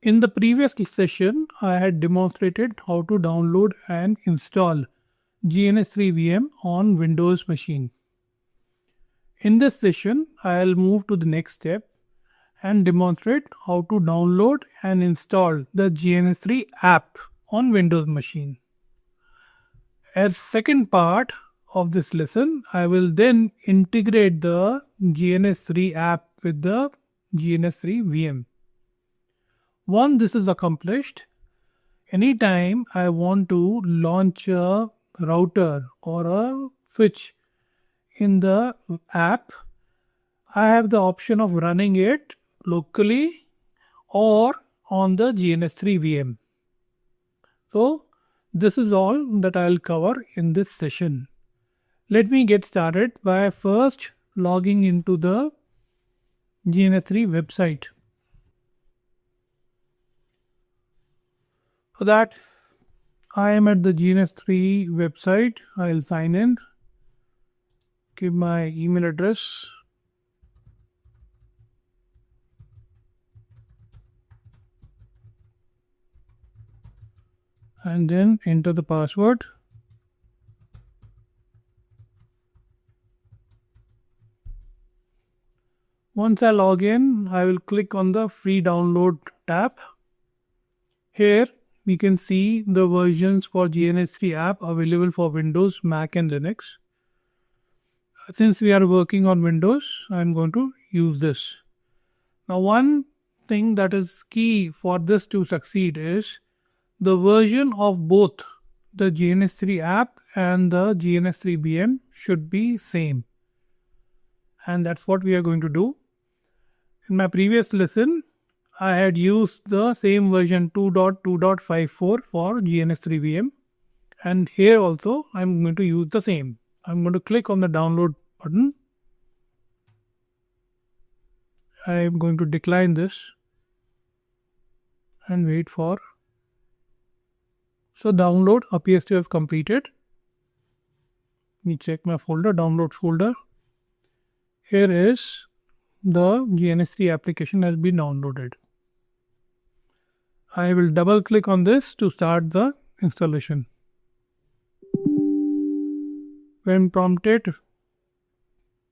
In the previous session, I had demonstrated how to download and install GNS3 VM on Windows machine. In this session, I'll move to the next step and demonstrate how to download and install the GNS3 app on Windows machine. As second part of this lesson, I will then integrate the GNS3 app with the GNS3 VM. Once this is accomplished, anytime I want to launch a router or a switch in the app, I have the option of running it locally or on the GNS3 VM. So this is all that I'll cover in this session. Let me get started by first logging into the GNS3 website. For that, I am at the GNS3 website. I'll sign in, give my email address, and then enter the password. Once I log in, I will click on the free download tab. Here we can see the versions for GNS3 app available for Windows, Mac and Linux. Since we are working on Windows, I am going to use this. Now one thing that is key for this to succeed is the version of both the GNS3 app and the GNS3 VM should be same. And that's what we are going to do. In my previous lesson, I had used the same version 2.2.54 for GNS3 VM, and here also I am going to use the same. I am going to click on the download button. I am going to decline this and wait for. So download appears to have completed. Let me check my folder, download folder. Here is the GNS3 application has been downloaded. I will double click on this to start the installation. When prompted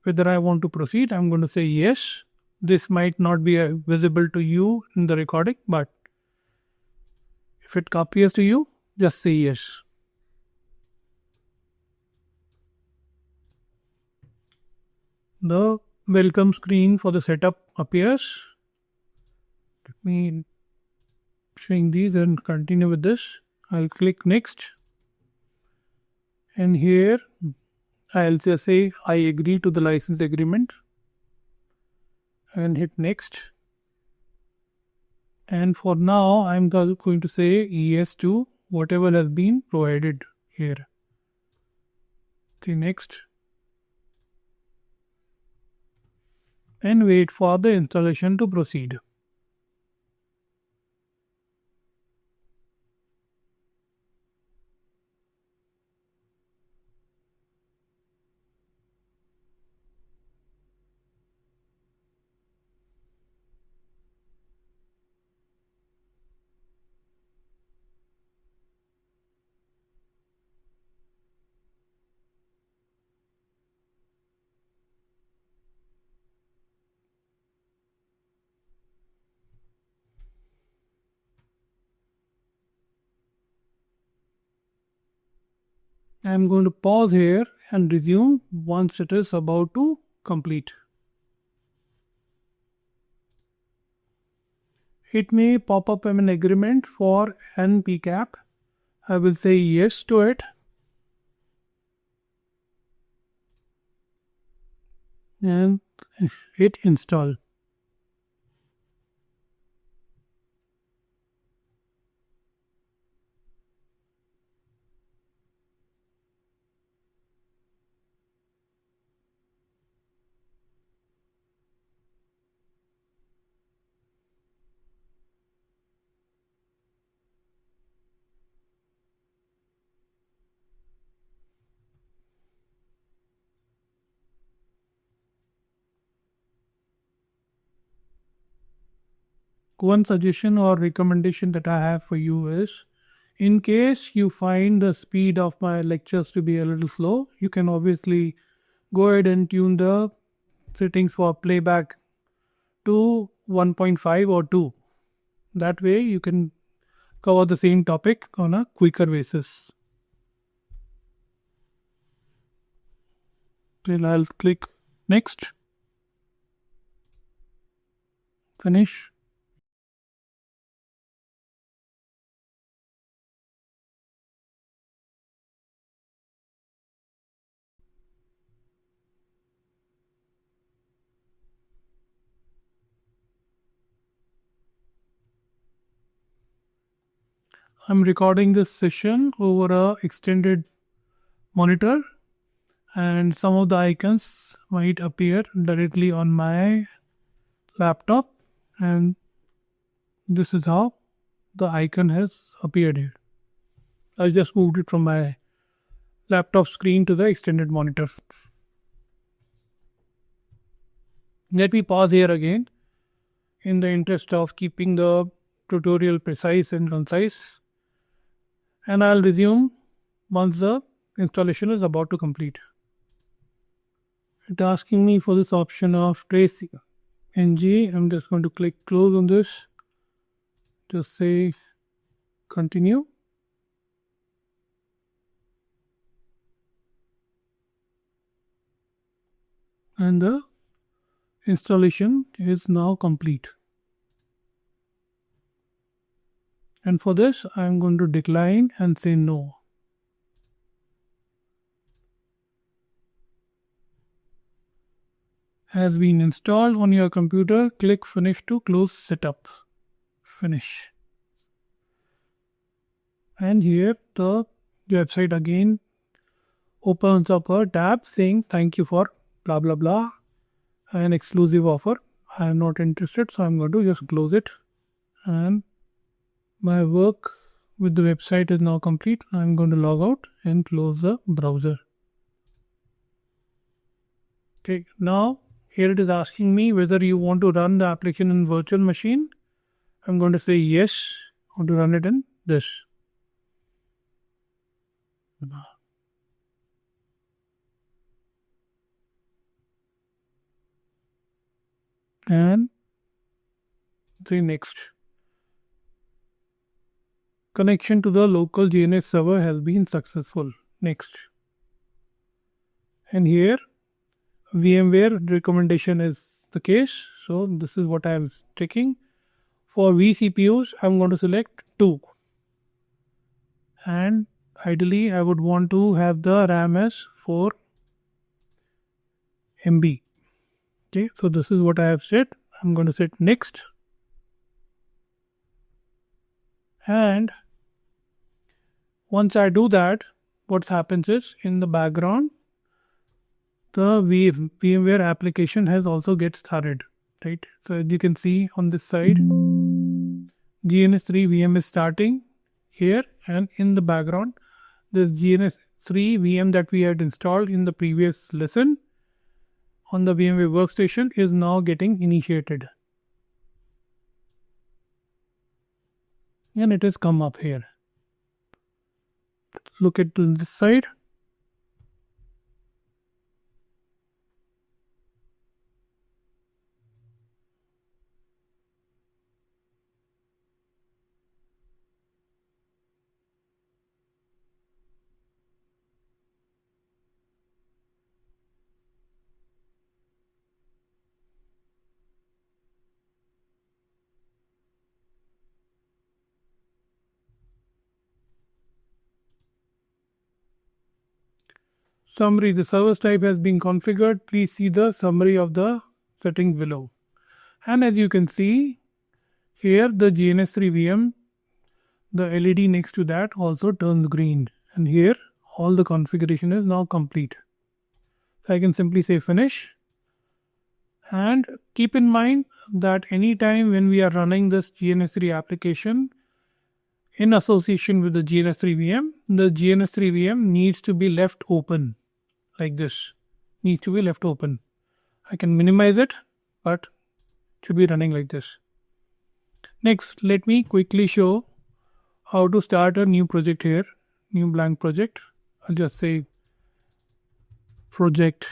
whether I want to proceed, I'm going to say yes. This might not be visible to you in the recording, but if it appears to you, just say yes. The welcome screen for the setup appears. Let me shrink these and continue with this. I'll click next, and here I'll just say I agree to the license agreement and hit next. And for now I'm going to say yes to whatever has been provided here. Say next and wait for the installation to proceed. I am going to pause here and resume once it is about to complete. It may pop up an agreement for an PCAP. I will say yes to it and hit install. one suggestion or recommendation that I have for you is, in case you find the speed of my lectures to be a little slow, you can obviously go ahead and tune the settings for playback to 1.5 or 2. That way you can cover the same topic on a quicker basis. Then I'll click next, finish. I'm recording this session over a extended monitor, and some of the icons might appear directly on my laptop, and this is how the icon has appeared here. I just moved it from my laptop screen to the extended monitor. Let me pause here again in the interest of keeping the tutorial precise and concise, and I'll resume once the installation is about to complete. It's asking me for this option of trace ng. I'm just going to click close on this, just say continue, and the installation is now complete. And for this I'm going to decline and say no. Has been installed on your computer. Click finish to close setup. Finish. And here the website again opens up a tab saying thank you for blah blah blah, an exclusive offer. I am not interested, so I'm going to just close it, and my work with the website is now complete. I'm going to log out and close the browser. Okay, now here it is asking me whether you want to run the application in virtual machine. I'm going to say yes. I want to run it in this. And say next. Connection to the local GNS server has been successful. Next. And here VMware recommendation is the case. So this is what I am taking. For vCPUs, I'm going to select 2. And ideally, I would want to have the RAM as 4 MB. Okay, so this is what I have set. I'm going to set next. And once I do that, what happens is in the background, the VMware application has also gets started, right? So as you can see on this side, GNS3 VM is starting here, and in the background, the GNS3 VM that we had installed in the previous lesson on the VMware workstation is now getting initiated. And it has come up here. Look at this side. Summary: the service type has been configured. Please see the summary of the settings below. And as you can see here, the GNS3 VM, the LED next to that also turns green. And here all the configuration is now complete. So I can simply say finish. And keep in mind that anytime when we are running this GNS3 application in association with the GNS3 VM, the GNS3 VM needs to be left open like this. Needs to be left open. I can minimize it, but it should be running like this. Next, let me quickly show how to start a new project here, new blank project. I'll just say project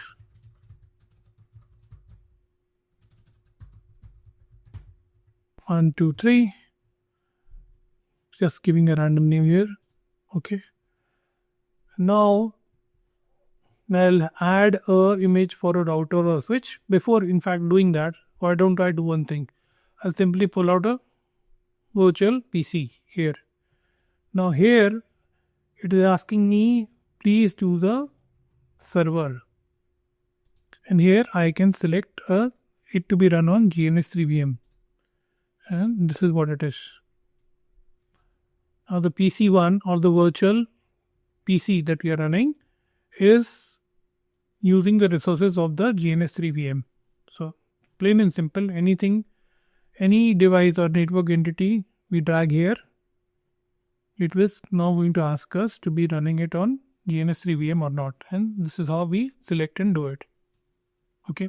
1, 2, 3. Just giving a random name here. Okay. Now I'll add a image for a router or a switch. Before in fact doing that, why don't I do one thing? I'll simply pull out a virtual PC here. Now here it is asking me please choose a server, and here I can select it to be run on GNS3 VM, and this is what it is. Now the PC1 or the virtual PC that we are running is using the resources of the GNS3 VM. So plain and simple, anything, any device or network entity we drag here, it was now going to ask us to be running it on GNS3 VM or not, and this is how we select and do it. Okay.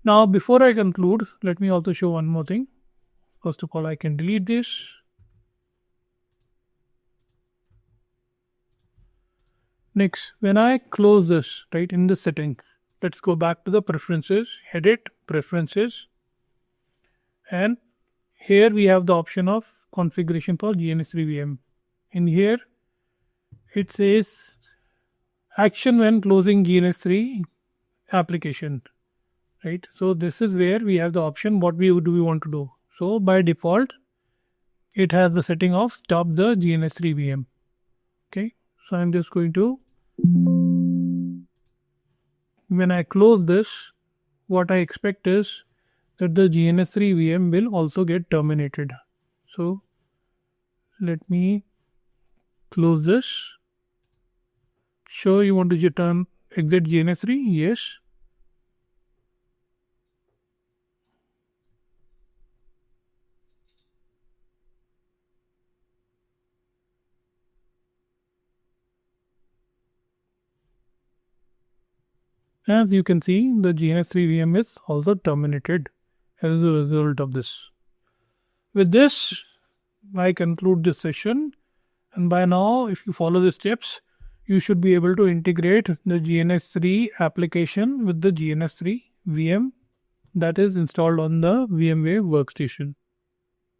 Now before I conclude, let me also show one more thing. First of all, I can delete this. Next, when I close this, right, in the setting, let's go back to the preferences, edit preferences, and here we have the option of configuration for GNS3 VM. In here it says action when closing GNS3 application, right? So this is where we have the option what we want to do. So by default it has the setting of stop the GNS3 VM. Okay, so I'm just going to, when I close this, what I expect is that the GNS3 VM will also get terminated. So let me close this. Sure, you want to exit GNS3? Yes. As you can see, the GNS3 VM is also terminated as a result of this. With this, I conclude this session, and by now, if you follow the steps, you should be able to integrate the GNS3 application with the GNS3 VM that is installed on the VMware workstation.